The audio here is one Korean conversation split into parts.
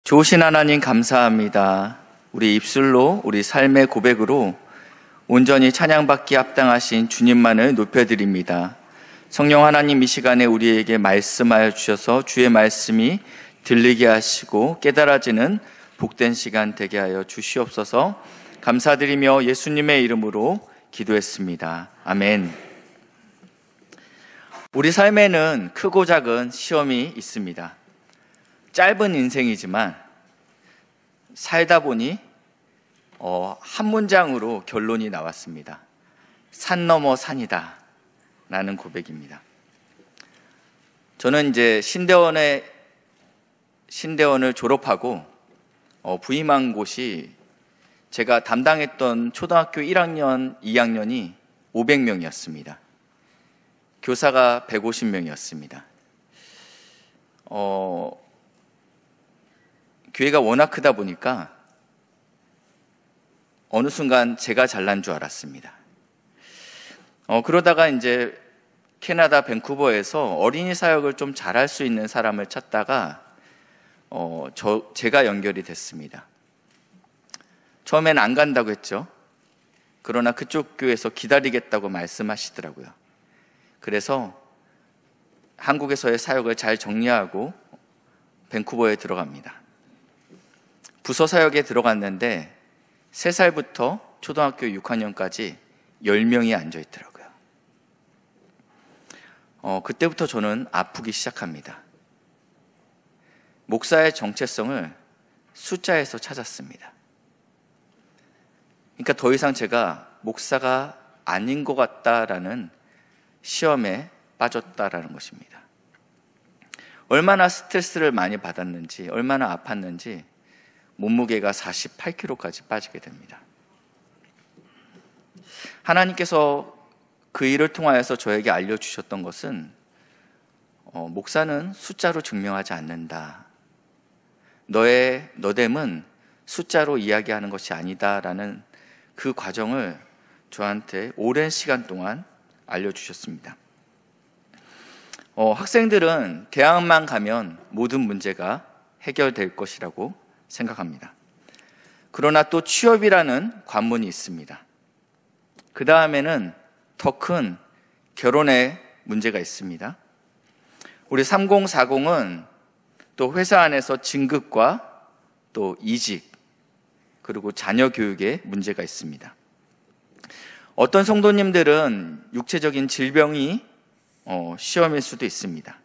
좋으신 하나님 감사합니다. 우리 입술로 우리 삶의 고백으로 온전히 찬양받기 합당하신 주님만을 높여드립니다. 성령 하나님, 이 시간에 우리에게 말씀하여 주셔서 주의 말씀이 들리게 하시고 깨달아지는 복된 시간 되게 하여 주시옵소서. 감사드리며 예수님의 이름으로 기도했습니다. 아멘. 우리 삶에는 크고 작은 시험이 있습니다. 짧은 인생이지만 살다 보니 한 문장으로 결론이 나왔습니다. 산 넘어 산이다 라는 고백입니다. 저는 이제 신대원을 졸업하고 부임한 곳이 제가 담당했던 초등학교 1학년, 2학년이 500명이었습니다. 교사가 150명이었습니다. 교회가 워낙 크다 보니까 어느 순간 제가 잘난 줄 알았습니다. 그러다가 이제 캐나다 밴쿠버에서 어린이 사역을 좀 잘할 수 있는 사람을 찾다가 제가 연결이 됐습니다. 처음엔 안 간다고 했죠. 그러나 그쪽 교회에서 기다리겠다고 말씀하시더라고요. 그래서 한국에서의 사역을 잘 정리하고 밴쿠버에 들어갑니다. 부서 사역에 들어갔는데 3살부터 초등학교 6학년까지 10명이 앉아있더라고요. 그때부터 저는 아프기 시작합니다. 목사의 정체성을 숫자에서 찾았습니다. 그러니까 더 이상 제가 목사가 아닌 것 같다라는 시험에 빠졌다라는 것입니다. 얼마나 스트레스를 많이 받았는지, 얼마나 아팠는지 몸무게가 48kg까지 빠지게 됩니다. 하나님께서 그 일을 통하여서 저에게 알려주셨던 것은 목사는 숫자로 증명하지 않는다. 너의 너됨은 숫자로 이야기하는 것이 아니다라는 그 과정을 저한테 오랜 시간 동안 알려주셨습니다. 학생들은 대학만 가면 모든 문제가 해결될 것이라고 생각합니다. 그러나 또 취업이라는 관문이 있습니다. 그 다음에는 더 큰 결혼의 문제가 있습니다. 우리 3040은 또 회사 안에서 진급과 또 이직, 그리고 자녀 교육에 문제가 있습니다. 어떤 성도님들은 육체적인 질병이 시험일 수도 있습니다.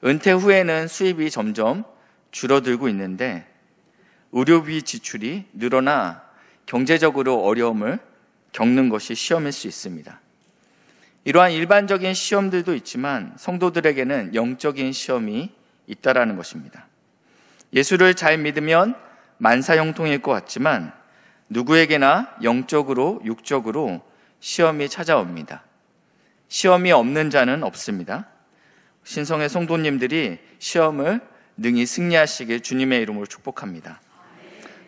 은퇴 후에는 수입이 점점 줄어들고 있는데 의료비 지출이 늘어나 경제적으로 어려움을 겪는 것이 시험일 수 있습니다. 이러한 일반적인 시험들도 있지만 성도들에게는 영적인 시험이 있다라는 것입니다. 예수를 잘 믿으면 만사형통일 것 같지만 누구에게나 영적으로, 육적으로 시험이 찾아옵니다. 시험이 없는 자는 없습니다. 신성의 성도님들이 시험을 능히 승리하시길 주님의 이름으로 축복합니다.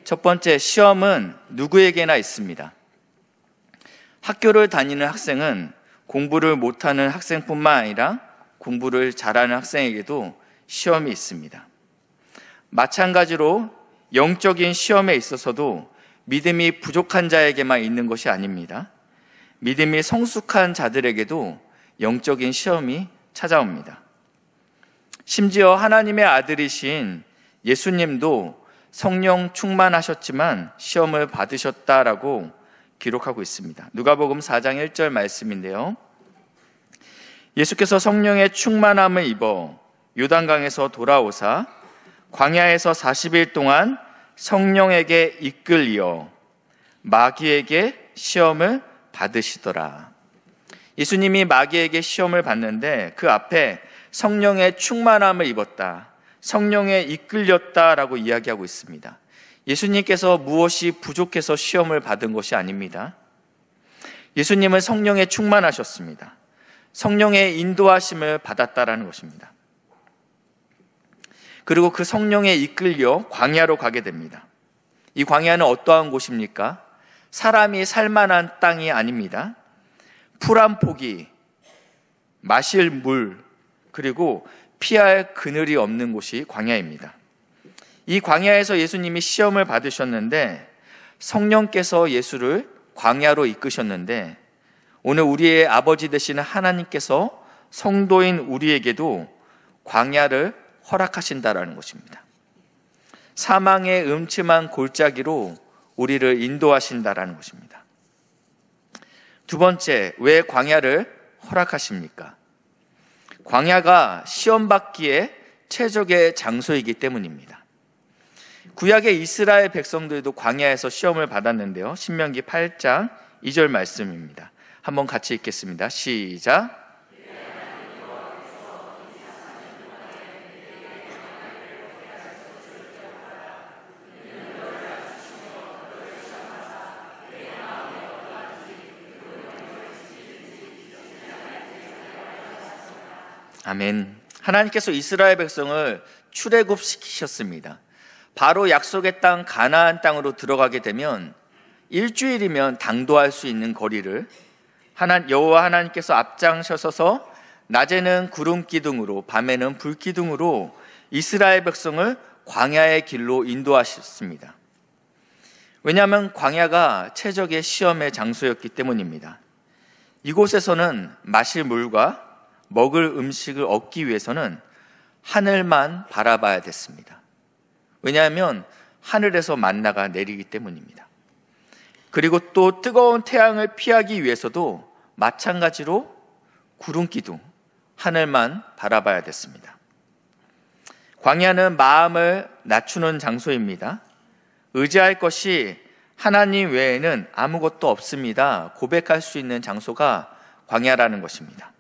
첫 번째, 시험은 누구에게나 있습니다. 학교를 다니는 학생은 공부를 못하는 학생뿐만 아니라 공부를 잘하는 학생에게도 시험이 있습니다. 마찬가지로 영적인 시험에 있어서도 믿음이 부족한 자에게만 있는 것이 아닙니다. 믿음이 성숙한 자들에게도 영적인 시험이 찾아옵니다. 심지어 하나님의 아들이신 예수님도 성령 충만하셨지만 시험을 받으셨다라고 기록하고 있습니다. 누가복음 4장 1절 말씀인데요. 예수께서 성령의 충만함을 입어 요단강에서 돌아오사 광야에서 40일 동안 성령에게 이끌려 마귀에게 시험을 받으시더라. 예수님이 마귀에게 시험을 받는데 그 앞에 성령의 충만함을 입었다, 성령에 이끌렸다라고 이야기하고 있습니다. 예수님께서 무엇이 부족해서 시험을 받은 것이 아닙니다. 예수님은 성령에 충만하셨습니다. 성령의 인도하심을 받았다라는 것입니다. 그리고 그 성령에 이끌려 광야로 가게 됩니다. 이 광야는 어떠한 곳입니까? 사람이 살만한 땅이 아닙니다. 풀 한 포기, 마실 물, 그리고 피할 그늘이 없는 곳이 광야입니다. 이 광야에서 예수님이 시험을 받으셨는데 성령께서 예수를 광야로 이끄셨는데 오늘 우리의 아버지 되시는 하나님께서 성도인 우리에게도 광야를 허락하신다라는 것입니다. 사망의 음침한 골짜기로 우리를 인도하신다라는 것입니다. 두 번째, 왜 광야를 허락하십니까? 광야가 시험받기에 최적의 장소이기 때문입니다. 구약의 이스라엘 백성들도 광야에서 시험을 받았는데요. 신명기 8장 2절 말씀입니다. 한번 같이 읽겠습니다. 시작. 아멘. 하나님께서 이스라엘 백성을 출애굽시키셨습니다. 바로 약속의 땅 가나안 땅으로 들어가게 되면 일주일이면 당도할 수 있는 거리를 여호와 하나님께서 앞장서서 낮에는 구름 기둥으로 밤에는 불 기둥으로 이스라엘 백성을 광야의 길로 인도하셨습니다. 왜냐하면 광야가 최적의 시험의 장소였기 때문입니다. 이곳에서는 마실 물과 먹을 음식을 얻기 위해서는 하늘만 바라봐야 됐습니다. 왜냐하면 하늘에서 만나가 내리기 때문입니다. 그리고 또 뜨거운 태양을 피하기 위해서도 마찬가지로 구름기둥, 하늘만 바라봐야 됐습니다. 광야는 마음을 낮추는 장소입니다. 의지할 것이 하나님 외에는 아무것도 없습니다. 고백할 수 있는 장소가 광야라는 것입니다.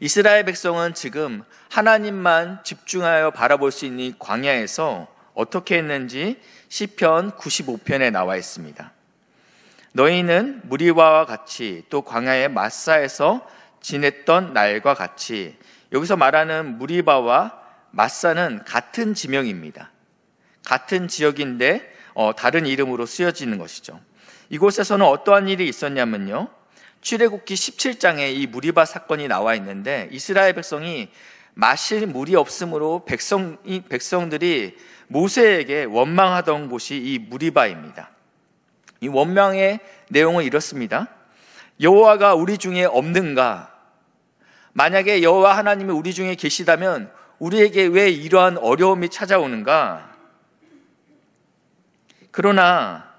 이스라엘 백성은 지금 하나님만 집중하여 바라볼 수 있는 광야에서 어떻게 했는지 시편 95편에 나와 있습니다. 너희는 무리바와 같이 또 광야의 마사에서 지냈던 날과 같이, 여기서 말하는 무리바와 마사는 같은 지명입니다. 같은 지역인데 다른 이름으로 쓰여지는 것이죠. 이곳에서는 어떠한 일이 있었냐면요, 출애굽기 17장에 이 무리바 사건이 나와 있는데 이스라엘 백성이 마실 물이 없으므로 백성들이 모세에게 원망하던 곳이 이 무리바입니다. 이 원망의 내용은 이렇습니다. 여호와가 우리 중에 없는가? 만약에 여호와 하나님이 우리 중에 계시다면 우리에게 왜 이러한 어려움이 찾아오는가? 그러나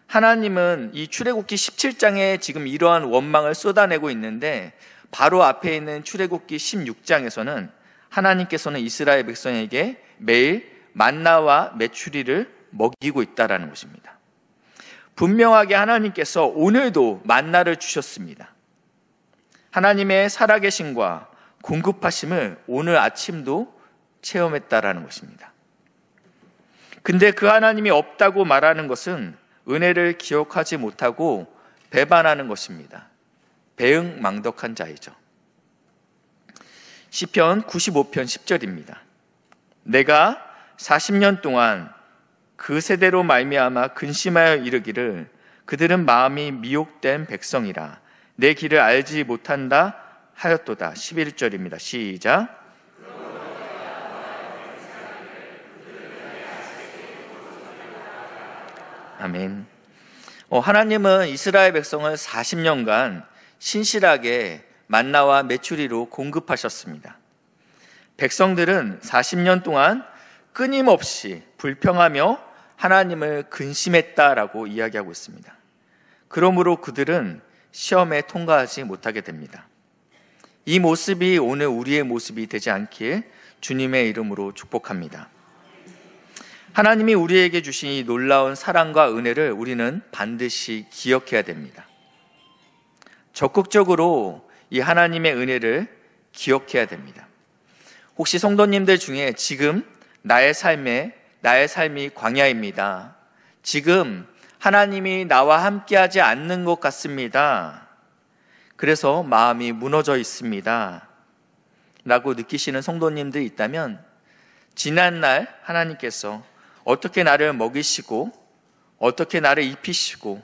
하나님은 이 출애굽기 17장에 지금 이러한 원망을 쏟아내고 있는데 바로 앞에 있는 출애굽기 16장에서는 하나님께서는 이스라엘 백성에게 매일 만나와 메추리를 먹이고 있다는 것입니다. 분명하게 하나님께서 오늘도 만나를 주셨습니다. 하나님의 살아계심과 공급하심을 오늘 아침도 체험했다라는 것입니다. 근데 그 하나님이 없다고 말하는 것은 은혜를 기억하지 못하고 배반하는 것입니다. 배응망덕한 자이죠. 시편 95편 10절입니다. 내가 40년 동안 그 세대로 말미암아 근심하여 이르기를 그들은 마음이 미혹된 백성이라 내 길을 알지 못한다 하였도다. 11절입니다. 시작. 아멘. 하나님은 이스라엘 백성을 40년간 신실하게 만나와 메추리로 공급하셨습니다. 백성들은 40년 동안 끊임없이 불평하며 하나님을 근심했다라고 이야기하고 있습니다. 그러므로 그들은 시험에 통과하지 못하게 됩니다. 이 모습이 오늘 우리의 모습이 되지 않길 주님의 이름으로 축복합니다. 하나님이 우리에게 주신 이 놀라운 사랑과 은혜를 우리는 반드시 기억해야 됩니다. 적극적으로 이 하나님의 은혜를 기억해야 됩니다. 혹시 성도님들 중에 지금 나의 삶이 광야입니다. 지금 하나님이 나와 함께하지 않는 것 같습니다. 그래서 마음이 무너져 있습니다. 라고 느끼시는 성도님들이 있다면 지난날 하나님께서 어떻게 나를 먹이시고 어떻게 나를 입히시고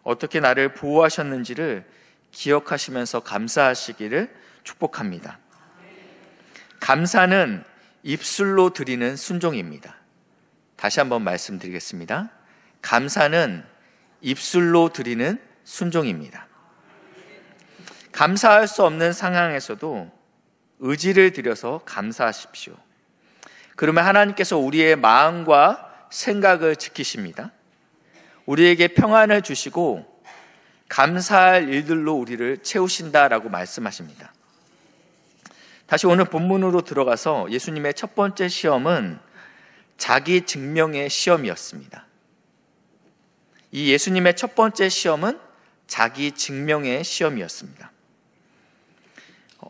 어떻게 나를 보호하셨는지를 기억하시면서 감사하시기를 축복합니다. 감사는 입술로 드리는 순종입니다. 다시 한번 말씀드리겠습니다. 감사는 입술로 드리는 순종입니다. 감사할 수 없는 상황에서도 의지를 들여서 감사하십시오. 그러면 하나님께서 우리의 마음과 생각을 지키십니다. 우리에게 평안을 주시고 감사할 일들로 우리를 채우신다라고 말씀하십니다. 다시 오늘 본문으로 들어가서 예수님의 첫 번째 시험은 자기 증명의 시험이었습니다. 이 예수님의 첫 번째 시험은 자기 증명의 시험이었습니다.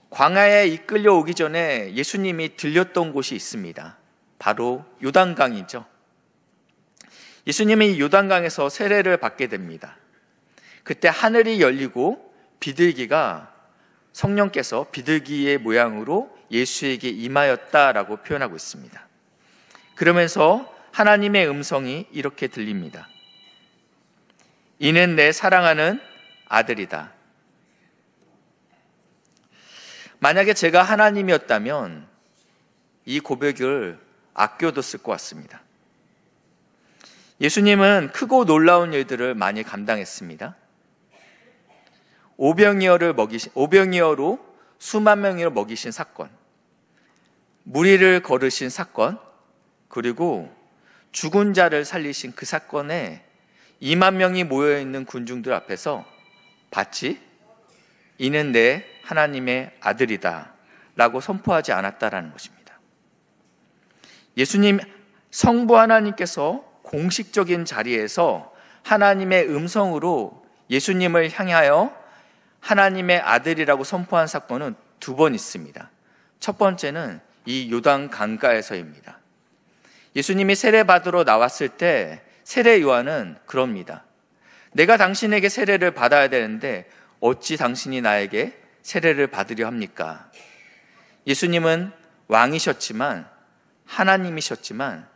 광야에 이끌려 오기 전에 예수님이 들렸던 곳이 있습니다. 바로 요단강이죠. 예수님이 요단강에서 세례를 받게 됩니다. 그때 하늘이 열리고 비둘기가 성령께서 비둘기의 모양으로 예수에게 임하였다라고 표현하고 있습니다. 그러면서 하나님의 음성이 이렇게 들립니다. 이는 내 사랑하는 아들이다. 만약에 제가 하나님이었다면 이 고백을 아껴뒀을 것 같습니다. 예수님은 크고 놀라운 일들을 많이 감당했습니다. 오병이어로 수만 명을 먹이신 사건, 무리를 거르신 사건, 그리고 죽은 자를 살리신 그 사건에 2만 명이 모여있는 군중들 앞에서 봤지? 이는 내 하나님의 아들이다 라고 선포하지 않았다라는 것입니다. 예수님 성부 하나님께서 공식적인 자리에서 하나님의 음성으로 예수님을 향하여 하나님의 아들이라고 선포한 사건은 2번 있습니다. 첫 번째는 이 요단 강가에서입니다. 예수님이 세례 받으러 나왔을 때 세례 요한은 그럽니다. 내가 당신에게 세례를 받아야 되는데 어찌 당신이 나에게 세례를 받으려 합니까? 예수님은 왕이셨지만 하나님이셨지만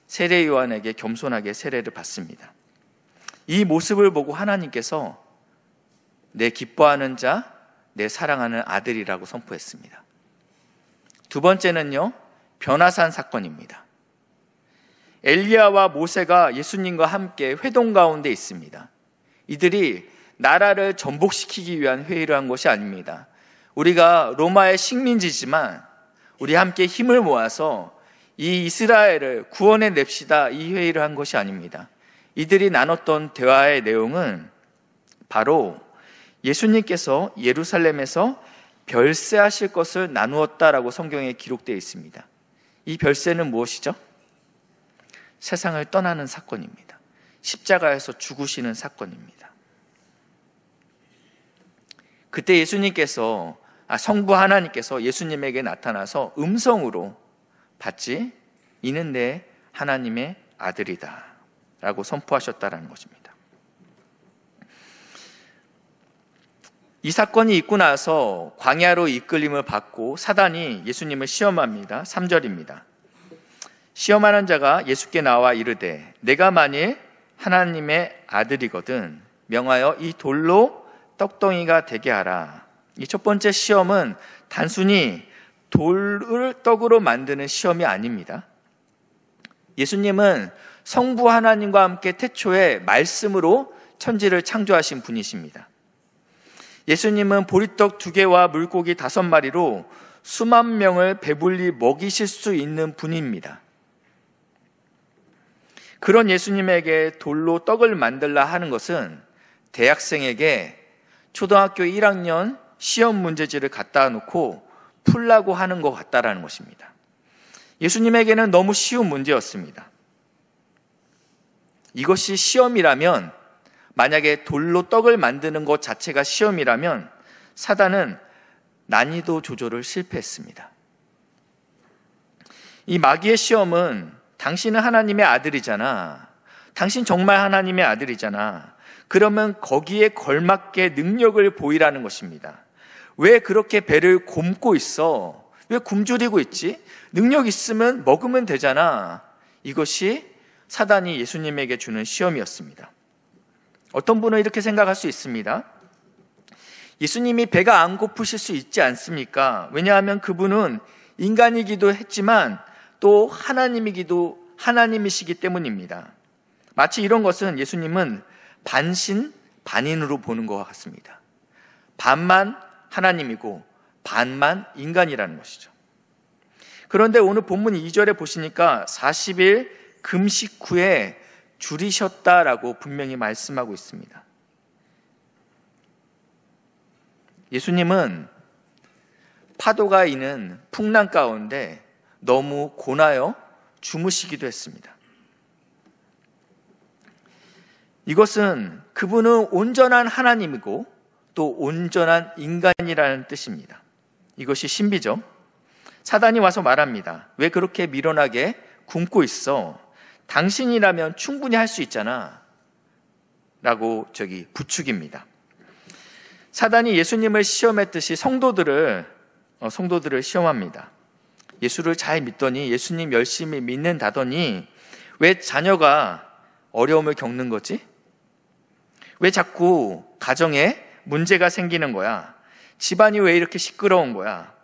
세례 요한에게 겸손하게 세례를 받습니다. 이 모습을 보고 하나님께서 내 기뻐하는 자, 내 사랑하는 아들이라고 선포했습니다. 2번째는요, 변화산 사건입니다. 엘리야와 모세가 예수님과 함께 회동 가운데 있습니다. 이들이 나라를 전복시키기 위한 회의를 한 것이 아닙니다. 우리가 로마의 식민지지만 우리 함께 힘을 모아서 이 이스라엘을 구원해 냅시다, 이 회의를 한 것이 아닙니다. 이들이 나눴던 대화의 내용은 바로 예수님께서 예루살렘에서 별세하실 것을 나누었다라고 성경에 기록되어 있습니다. 이 별세는 무엇이죠? 세상을 떠나는 사건입니다. 십자가에서 죽으시는 사건입니다. 그때 성부 하나님께서 예수님에게 나타나서 음성으로 봤지? 이는 내 하나님의 아들이다 라고 선포하셨다라는 것입니다. 이 사건이 있고 나서 광야로 이끌림을 받고 사단이 예수님을 시험합니다. 3절입니다. 시험하는 자가 예수께 나와 이르되 내가 만일 하나님의 아들이거든 명하여 이 돌로 떡덩이가 되게 하라. 이 첫 번째 시험은 단순히 돌을 떡으로 만드는 시험이 아닙니다. 예수님은 성부 하나님과 함께 태초에 말씀으로 천지를 창조하신 분이십니다. 예수님은 보리떡 2개와 물고기 5마리로 수만 명을 배불리 먹이실 수 있는 분입니다. 그런 예수님에게 돌로 떡을 만들라 하는 것은 대학생에게 초등학교 1학년 시험 문제지를 갖다 놓고 풀라고 하는 것 같다라는 것입니다. 예수님에게는 너무 쉬운 문제였습니다. 이것이 시험이라면, 만약에 돌로 떡을 만드는 것 자체가 시험이라면 사단은 난이도 조절을 실패했습니다. 이 마귀의 시험은 당신은 하나님의 아들이잖아. 당신 정말 하나님의 아들이잖아. 그러면 거기에 걸맞게 능력을 보이라는 것입니다. 왜 그렇게 배를 곪고 있어? 왜 굶주리고 있지? 능력 있으면 먹으면 되잖아. 이것이 사단이 예수님에게 주는 시험이었습니다. 어떤 분은 이렇게 생각할 수 있습니다. 예수님이 배가 안 고프실 수 있지 않습니까? 왜냐하면 그분은 인간이기도 했지만 또 하나님이기도 하나님이시기 때문입니다. 마치 이런 것은 예수님은 반신 반인으로 보는 것과 같습니다. 반만 하나님이고 반만 인간이라는 것이죠. 그런데 오늘 본문 2절에 보시니까 40일 금식 후에 줄이셨다라고 분명히 말씀하고 있습니다. 예수님은 파도가 이는 풍랑 가운데 너무 고나여 주무시기도 했습니다. 이것은 그분은 온전한 하나님이고 또 온전한 인간이라는 뜻입니다. 이것이 신비죠. 사단이 와서 말합니다. 왜 그렇게 미련하게 굶고 있어? 당신이라면 충분히 할 수 있잖아 라고 부축입니다. 사단이 예수님을 시험했듯이 성도들을 시험합니다. 예수를 잘 믿더니, 예수님 열심히 믿는다더니 왜 자녀가 어려움을 겪는 거지? 왜 자꾸 가정에 문제가 생기는 거야? 집안이 왜 이렇게 시끄러운 거야?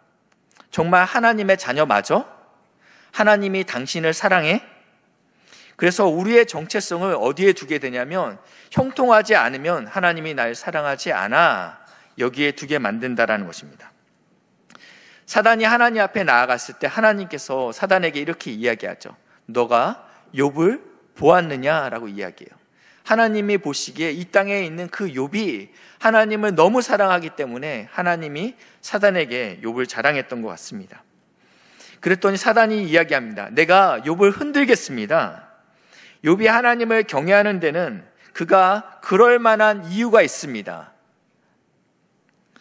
정말 하나님의 자녀 맞아? 하나님이 당신을 사랑해? 그래서 우리의 정체성을 어디에 두게 되냐면, 형통하지 않으면 하나님이 날 사랑하지 않아, 여기에 두게 만든다라는 것입니다. 사단이 하나님 앞에 나아갔을 때 하나님께서 사단에게 이렇게 이야기하죠. 너가 욥을 보았느냐라고 이야기해요. 하나님이 보시기에 이 땅에 있는 그 욥이 하나님을 너무 사랑하기 때문에 하나님이 사단에게 욥을 자랑했던 것 같습니다. 그랬더니 사단이 이야기합니다. 내가 욥을 흔들겠습니다. 욥이 하나님을 경외하는 데는 그가 그럴 만한 이유가 있습니다.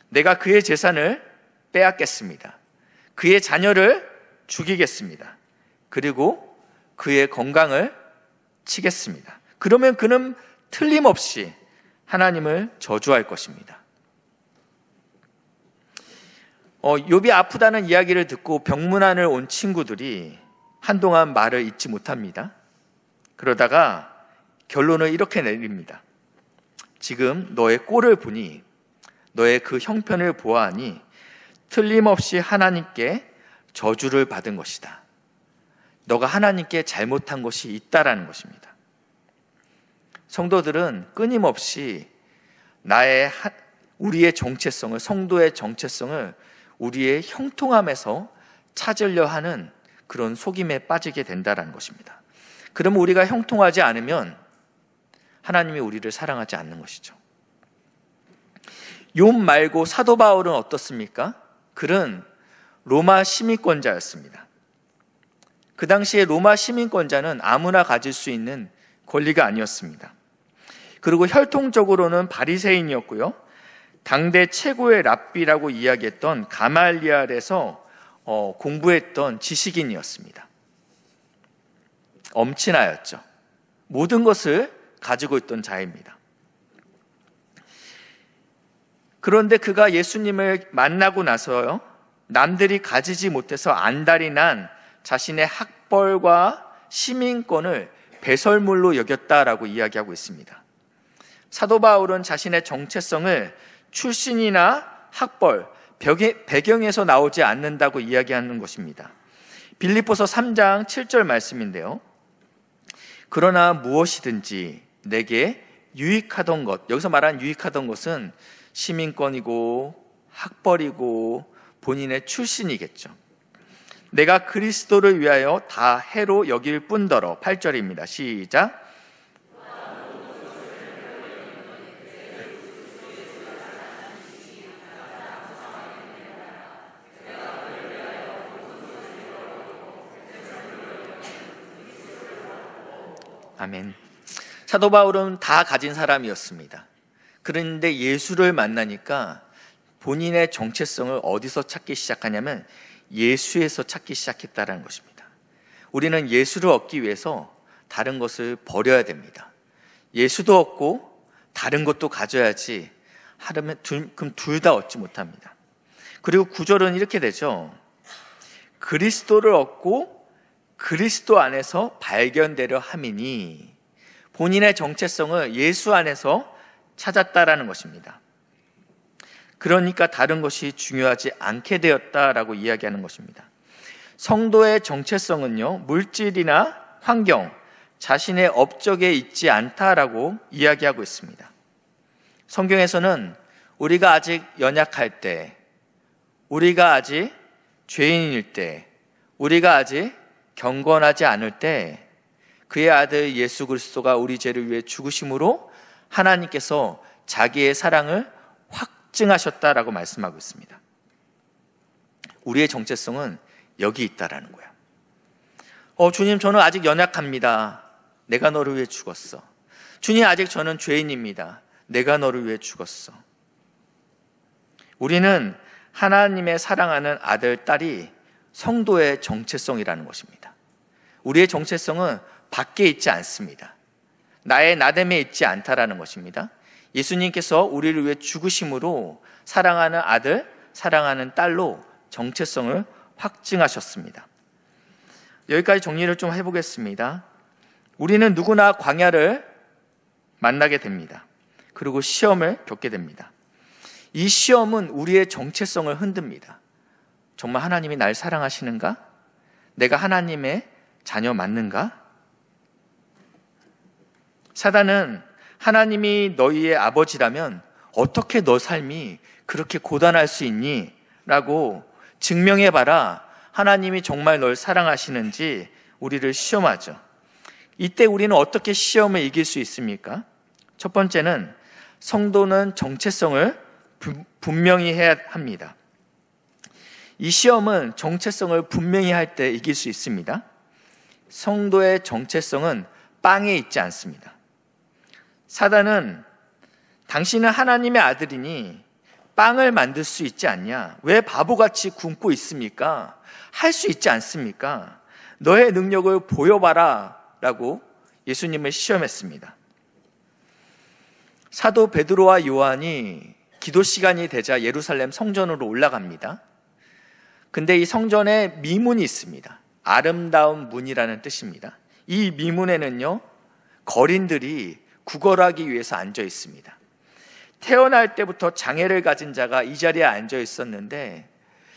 내가 그의 재산을 빼앗겠습니다. 그의 자녀를 죽이겠습니다. 그리고 그의 건강을 치겠습니다. 그러면 그는 틀림없이 하나님을 저주할 것입니다. 욥이 아프다는 이야기를 듣고 병문안을 온 친구들이 한동안 말을 잇지 못합니다. 그러다가 결론을 이렇게 내립니다. 지금 너의 꼴을 보니, 너의 그 형편을 보아하니 틀림없이 하나님께 저주를 받은 것이다. 너가 하나님께 잘못한 것이 있다라는 것입니다. 성도들은 끊임없이 우리의 정체성을, 성도의 정체성을 우리의 형통함에서 찾으려 하는 그런 속임에 빠지게 된다는 것입니다. 그러면 우리가 형통하지 않으면 하나님이 우리를 사랑하지 않는 것이죠. 욥 말고 사도 바울은 어떻습니까? 그는 로마 시민권자였습니다. 그 당시에 로마 시민권자는 아무나 가질 수 있는 권리가 아니었습니다. 그리고 혈통적으로는 바리새인이었고요. 당대 최고의 랍비라고 이야기했던 가말리알에서 공부했던 지식인이었습니다. 엄친아였죠. 모든 것을 가지고 있던 자입니다. 그런데 그가 예수님을 만나고 나서요, 남들이 가지지 못해서 안달이 난 자신의 학벌과 시민권을 배설물로 여겼다라고 이야기하고 있습니다. 사도 바울은 자신의 정체성을 출신이나 학벌, 배경에서 나오지 않는다고 이야기하는 것입니다. 빌립보서 3장 7절 말씀인데요. 그러나 무엇이든지 내게 유익하던 것, 여기서 말하는 유익하던 것은 시민권이고 학벌이고 본인의 출신이겠죠. 내가 그리스도를 위하여 다 해로 여길 뿐더러. 8절입니다. 시작. 아멘. 사도 바울은 다 가진 사람이었습니다. 그런데 예수를 만나니까 본인의 정체성을 어디서 찾기 시작하냐면 예수에서 찾기 시작했다는 것입니다. 우리는 예수를 얻기 위해서 다른 것을 버려야 됩니다. 예수도 얻고 다른 것도 가져야지, 그럼 둘 다 얻지 못합니다. 그리고 9절은 이렇게 되죠. 그리스도를 얻고 그리스도 안에서 발견되려 함이니, 본인의 정체성을 예수 안에서 찾았다라는 것입니다. 그러니까 다른 것이 중요하지 않게 되었다라고 이야기하는 것입니다. 성도의 정체성은요, 물질이나 환경, 자신의 업적에 있지 않다라고 이야기하고 있습니다. 성경에서는 우리가 아직 연약할 때, 우리가 아직 죄인일 때, 우리가 아직 경건하지 않을 때 그의 아들 예수 그리스도가 우리 죄를 위해 죽으심으로 하나님께서 자기의 사랑을 확증하셨다라고 말씀하고 있습니다. 우리의 정체성은 여기 있다라는 거야. 주님, 저는 아직 연약합니다. 내가 너를 위해 죽었어. 주님, 아직 저는 죄인입니다. 내가 너를 위해 죽었어. 우리는 하나님의 사랑하는 아들, 딸이 성도의 정체성이라는 것입니다. 우리의 정체성은 밖에 있지 않습니다. 나의 나됨에 있지 않다라는 것입니다. 예수님께서 우리를 위해 죽으심으로 사랑하는 아들, 사랑하는 딸로 정체성을 확증하셨습니다. 여기까지 정리를 좀 해보겠습니다. 우리는 누구나 광야를 만나게 됩니다. 그리고 시험을 겪게 됩니다. 이 시험은 우리의 정체성을 흔듭니다. 정말 하나님이 날 사랑하시는가? 내가 하나님의 자녀 맞는가? 사단은 하나님이 너희의 아버지라면 어떻게 너 삶이 그렇게 고단할 수 있니? 라고 증명해봐라. 하나님이 정말 널 사랑하시는지 우리를 시험하죠. 이때 우리는 어떻게 시험을 이길 수 있습니까? 첫 번째는 성도는 정체성을 분명히 해야 합니다. 이 시험은 정체성을 분명히 할 때 이길 수 있습니다. 성도의 정체성은 빵에 있지 않습니다. 사단은 당신은 하나님의 아들이니 빵을 만들 수 있지 않냐? 왜 바보같이 굶고 있습니까? 할 수 있지 않습니까? 너의 능력을 보여봐라 라고 예수님을 시험했습니다. 사도 베드로와 요한이 기도 시간이 되자 예루살렘 성전으로 올라갑니다. 근데 이 성전에 미문이 있습니다. 아름다운 문이라는 뜻입니다. 이 미문에는요, 거린들이 구걸하기 위해서 앉아 있습니다. 태어날 때부터 장애를 가진 자가 이 자리에 앉아 있었는데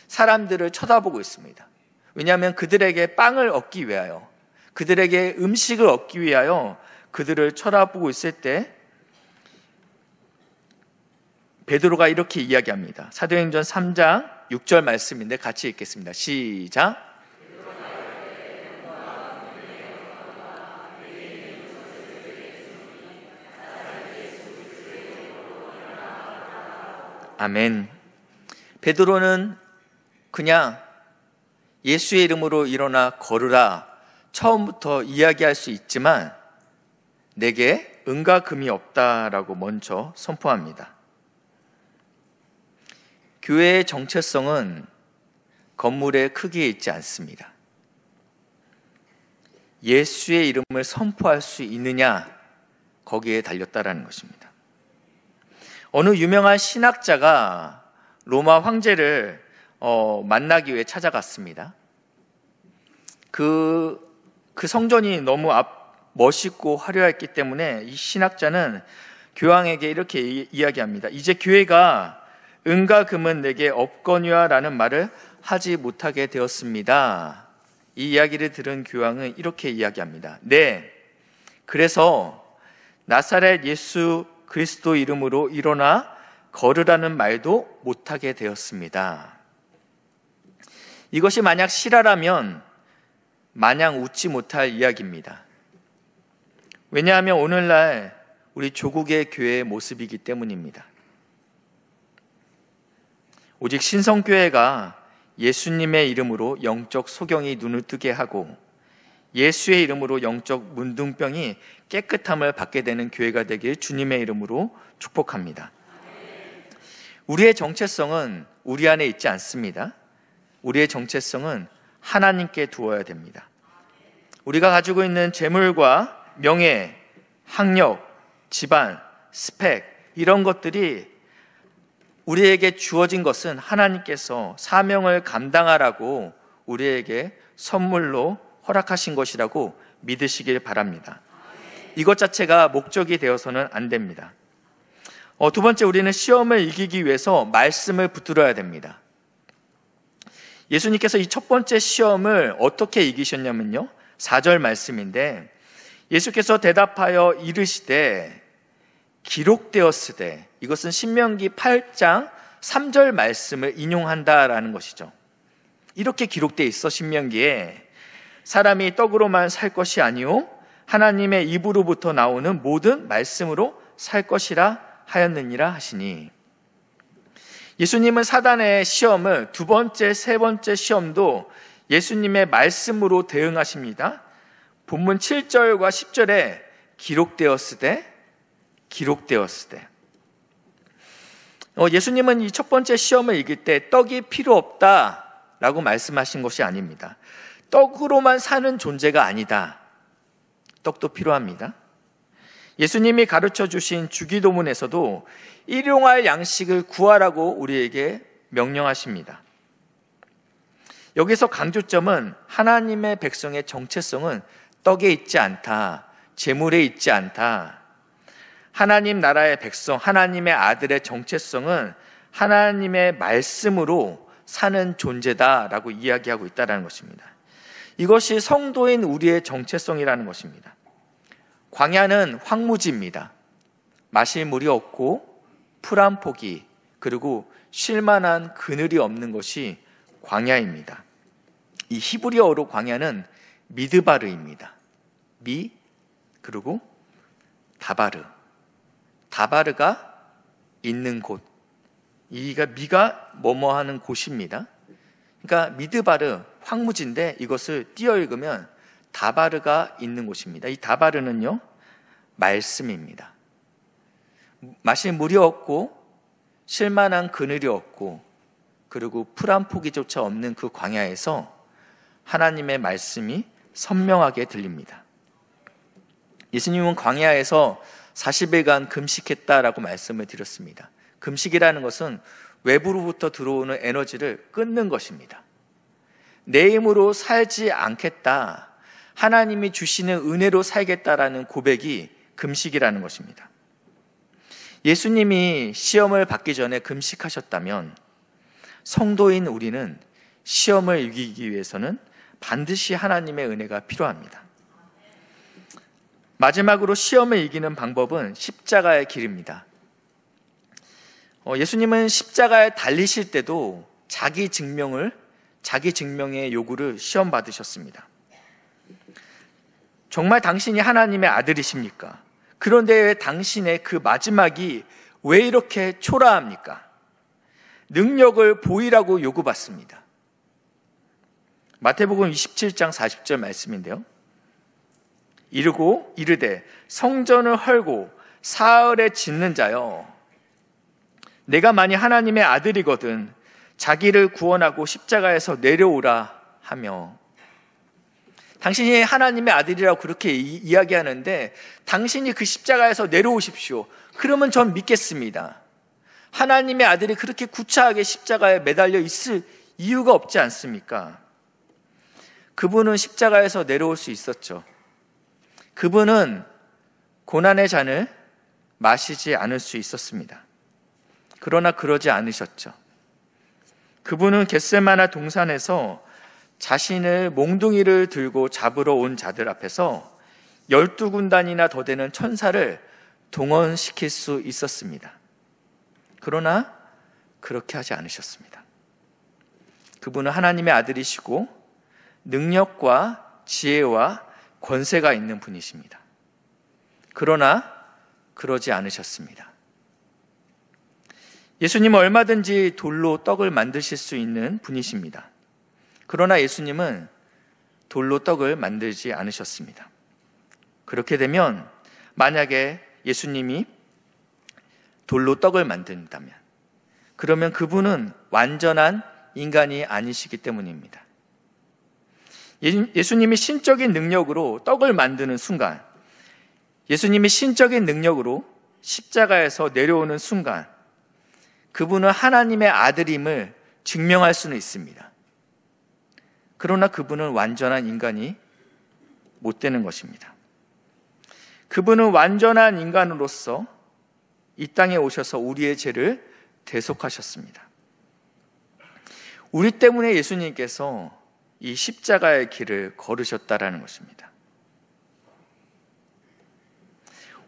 사람들을 쳐다보고 있습니다. 왜냐하면 그들에게 빵을 얻기 위하여, 그들에게 음식을 얻기 위하여 그들을 쳐다보고 있을 때 베드로가 이렇게 이야기합니다. 사도행전 3장 6절 말씀인데 같이 읽겠습니다. 시작. 아멘. 베드로는 그냥 예수의 이름으로 일어나 걸으라 처음부터 이야기할 수 있지만 내게 은과 금이 없다라고 먼저 선포합니다. 교회의 정체성은 건물의 크기에 있지 않습니다. 예수의 이름을 선포할 수 있느냐, 거기에 달렸다라는 것입니다. 어느 유명한 신학자가 로마 황제를 만나기 위해 찾아갔습니다. 그 성전이 너무 멋있고 화려했기 때문에 이 신학자는 교황에게 이렇게 이야기합니다. 이제 교회가 은과 금은 내게 없거니와 라는 말을 하지 못하게 되었습니다. 이 이야기를 들은 교황은 이렇게 이야기합니다. 네, 그래서 나사렛 예수 그리스도 이름으로 일어나 걸으라는 말도 못하게 되었습니다. 이것이 만약 실화라면 마냥 웃지 못할 이야기입니다. 왜냐하면 오늘날 우리 조국의 교회의 모습이기 때문입니다. 오직 신성교회가 예수님의 이름으로 영적 소경이 눈을 뜨게 하고 예수의 이름으로 영적 문둥병이 깨끗함을 받게 되는 교회가 되길 주님의 이름으로 축복합니다. 우리의 정체성은 우리 안에 있지 않습니다. 우리의 정체성은 하나님께 두어야 됩니다. 우리가 가지고 있는 재물과 명예, 학력, 집안, 스펙 이런 것들이 우리에게 주어진 것은 하나님께서 사명을 감당하라고 우리에게 선물로 허락하신 것이라고 믿으시길 바랍니다. 이것 자체가 목적이 되어서는 안 됩니다. 두 번째, 우리는 시험을 이기기 위해서 말씀을 붙들어야 됩니다. 예수님께서 이 첫 번째 시험을 어떻게 이기셨냐면요, 4절 말씀인데 예수께서 대답하여 이르시되 기록되었으되, 이것은 신명기 8장 3절 말씀을 인용한다라는 것이죠. 이렇게 기록되어 있어 신명기에 사람이 떡으로만 살 것이 아니오 하나님의 입으로부터 나오는 모든 말씀으로 살 것이라 하였느니라 하시니, 예수님은 사단의 시험을 두 번째, 세 번째 시험도 예수님의 말씀으로 대응하십니다. 본문 7절과 10절에 기록되었으되 예수님은 이 첫 번째 시험을 이길 때 떡이 필요 없다라고 말씀하신 것이 아닙니다. 떡으로만 사는 존재가 아니다. 떡도 필요합니다. 예수님이 가르쳐 주신 주기도문에서도 일용할 양식을 구하라고 우리에게 명령하십니다. 여기서 강조점은 하나님의 백성의 정체성은 떡에 있지 않다, 재물에 있지 않다. 하나님 나라의 백성, 하나님의 아들의 정체성은 하나님의 말씀으로 사는 존재다라고 이야기하고 있다는 것입니다. 이것이 성도인 우리의 정체성이라는 것입니다. 광야는 황무지입니다. 마실 물이 없고 풀 한 포기, 그리고 쉴만한 그늘이 없는 것이 광야입니다. 이 히브리어로 광야는 미드바르입니다. 미, 그리고 다바르. 다바르가 있는 곳. 미가 뭐뭐 하는 곳입니다. 그러니까 미드바르, 황무지인데 이것을 띄어 읽으면 다바르가 있는 곳입니다. 이 다바르는요, 말씀입니다. 마실 물이 없고 쉴만한 그늘이 없고 그리고 풀 한 포기조차 없는 그 광야에서 하나님의 말씀이 선명하게 들립니다. 예수님은 광야에서 40일간 금식했다라고 말씀을 드렸습니다. 금식이라는 것은 외부로부터 들어오는 에너지를 끊는 것입니다. 내 힘으로 살지 않겠다, 하나님이 주시는 은혜로 살겠다라는 고백이 금식이라는 것입니다. 예수님이 시험을 받기 전에 금식하셨다면 성도인 우리는 시험을 이기기 위해서는 반드시 하나님의 은혜가 필요합니다. 마지막으로 시험을 이기는 방법은 십자가의 길입니다. 예수님은 십자가에 달리실 때도 자기 증명의 요구를 시험 받으셨습니다. 정말 당신이 하나님의 아들이십니까? 그런데 왜 당신의 그 마지막이 왜 이렇게 초라합니까? 능력을 보이라고 요구받습니다. 마태복음 27장 40절 말씀인데요. 이르되 성전을 헐고 사흘에 짓는 자여, 내가 만일 하나님의 아들이거든 자기를 구원하고 십자가에서 내려오라 하며, 당신이 하나님의 아들이라고 그렇게 이야기하는데 당신이 그 십자가에서 내려오십시오. 그러면 전 믿겠습니다. 하나님의 아들이 그렇게 구차하게 십자가에 매달려 있을 이유가 없지 않습니까? 그분은 십자가에서 내려올 수 있었죠. 그분은 고난의 잔을 마시지 않을 수 있었습니다. 그러나 그러지 않으셨죠. 그분은 겟세마네 동산에서 자신을 몽둥이를 들고 잡으러 온 자들 앞에서 12군단이나 더 되는 천사를 동원시킬 수 있었습니다. 그러나 그렇게 하지 않으셨습니다. 그분은 하나님의 아들이시고 능력과 지혜와 권세가 있는 분이십니다. 그러나 그러지 않으셨습니다. 예수님은 얼마든지 돌로 떡을 만드실 수 있는 분이십니다. 그러나 예수님은 돌로 떡을 만들지 않으셨습니다. 그렇게 되면 만약에 예수님이 돌로 떡을 만든다면 그러면 그분은 완전한 인간이 아니시기 때문입니다. 예수님이 신적인 능력으로 떡을 만드는 순간, 예수님이 신적인 능력으로 십자가에서 내려오는 순간 그분은 하나님의 아들임을 증명할 수는 있습니다. 그러나 그분은 완전한 인간이 못 되는 것입니다. 그분은 완전한 인간으로서 이 땅에 오셔서 우리의 죄를 대속하셨습니다. 우리 때문에 예수님께서 이 십자가의 길을 걸으셨다라는 것입니다.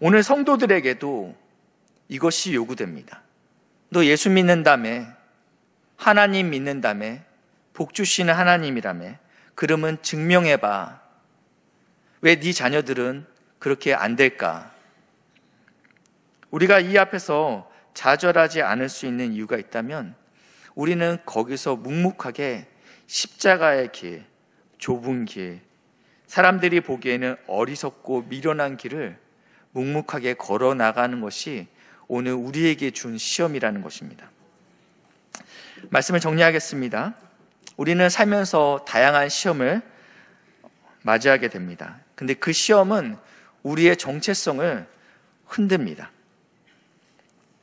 오늘 성도들에게도 이것이 요구됩니다. 너 예수 믿는다며, 하나님 믿는다며, 복 주시는 하나님이라며, 그러면 증명해봐. 왜 네 자녀들은 그렇게 안 될까? 우리가 이 앞에서 좌절하지 않을 수 있는 이유가 있다면 우리는 거기서 묵묵하게 십자가의 길, 좁은 길, 사람들이 보기에는 어리석고 미련한 길을 묵묵하게 걸어 나가는 것이 오늘 우리에게 준 시험이라는 것입니다. 말씀을 정리하겠습니다. 우리는 살면서 다양한 시험을 맞이하게 됩니다. 근데 그 시험은 우리의 정체성을 흔듭니다.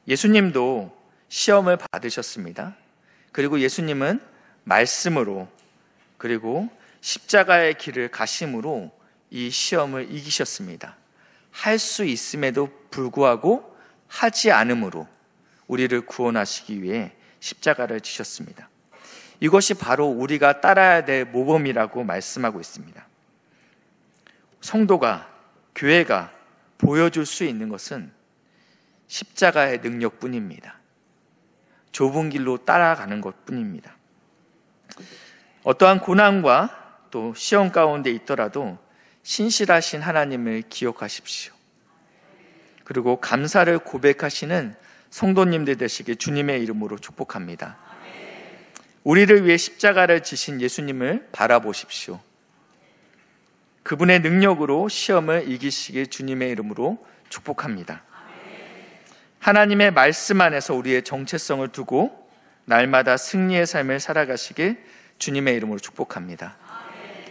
예수님도 시험을 받으셨습니다. 그리고 예수님은 말씀으로, 그리고 십자가의 길을 가심으로 이 시험을 이기셨습니다. 할 수 있음에도 불구하고 하지 않음으로 우리를 구원하시기 위해 십자가를 지셨습니다. 이것이 바로 우리가 따라야 될 모범이라고 말씀하고 있습니다. 성도가, 교회가 보여줄 수 있는 것은 십자가의 능력뿐입니다. 좁은 길로 따라가는 것뿐입니다. 어떠한 고난과 또 시험 가운데 있더라도 신실하신 하나님을 기억하십시오. 그리고 감사를 고백하시는 성도님들 되시길 주님의 이름으로 축복합니다. 우리를 위해 십자가를 지신 예수님을 바라보십시오. 그분의 능력으로 시험을 이기시길 주님의 이름으로 축복합니다. 하나님의 말씀 안에서 우리의 정체성을 두고 날마다 승리의 삶을 살아가시길 주님의 이름으로 축복합니다.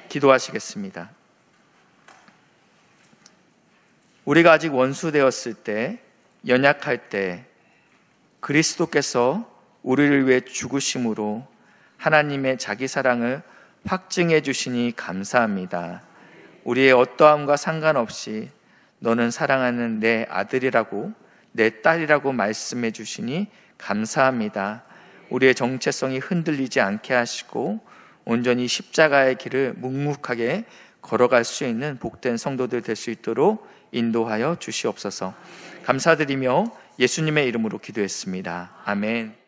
기도하시겠습니다. 우리가 아직 원수되었을 때, 연약할 때 그리스도께서 우리를 위해 죽으심으로 하나님의 자기 사랑을 확증해 주시니 감사합니다. 우리의 어떠함과 상관없이 너는 사랑하는 내 아들이라고, 내 딸이라고 말씀해 주시니 감사합니다. 우리의 정체성이 흔들리지 않게 하시고 온전히 십자가의 길을 묵묵하게 걸어갈 수 있는 복된 성도들 될 수 있도록 인도하여 주시옵소서. 감사드리며 예수님의 이름으로 기도했습니다. 아멘.